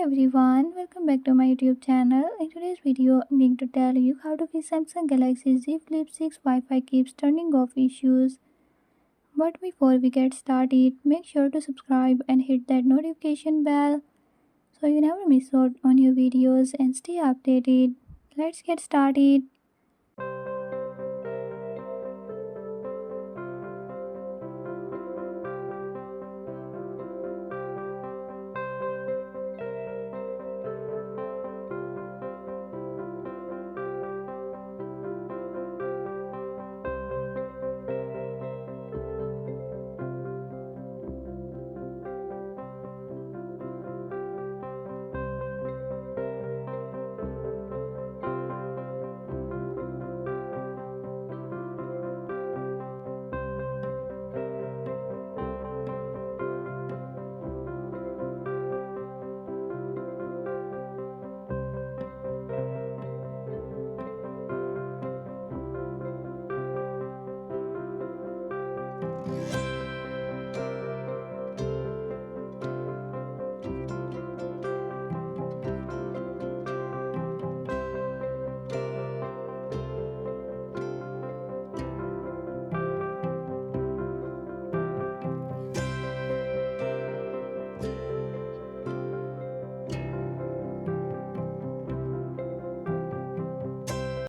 everyone, welcome back to my YouTube channel. In today's video, I'm going to tell you how to fix Samsung Galaxy Z Flip 6 Wi-Fi keeps turning off issues. But before we get started, make sure to subscribe and hit that notification bell so you never miss out on your videos and stay updated. Let's get started.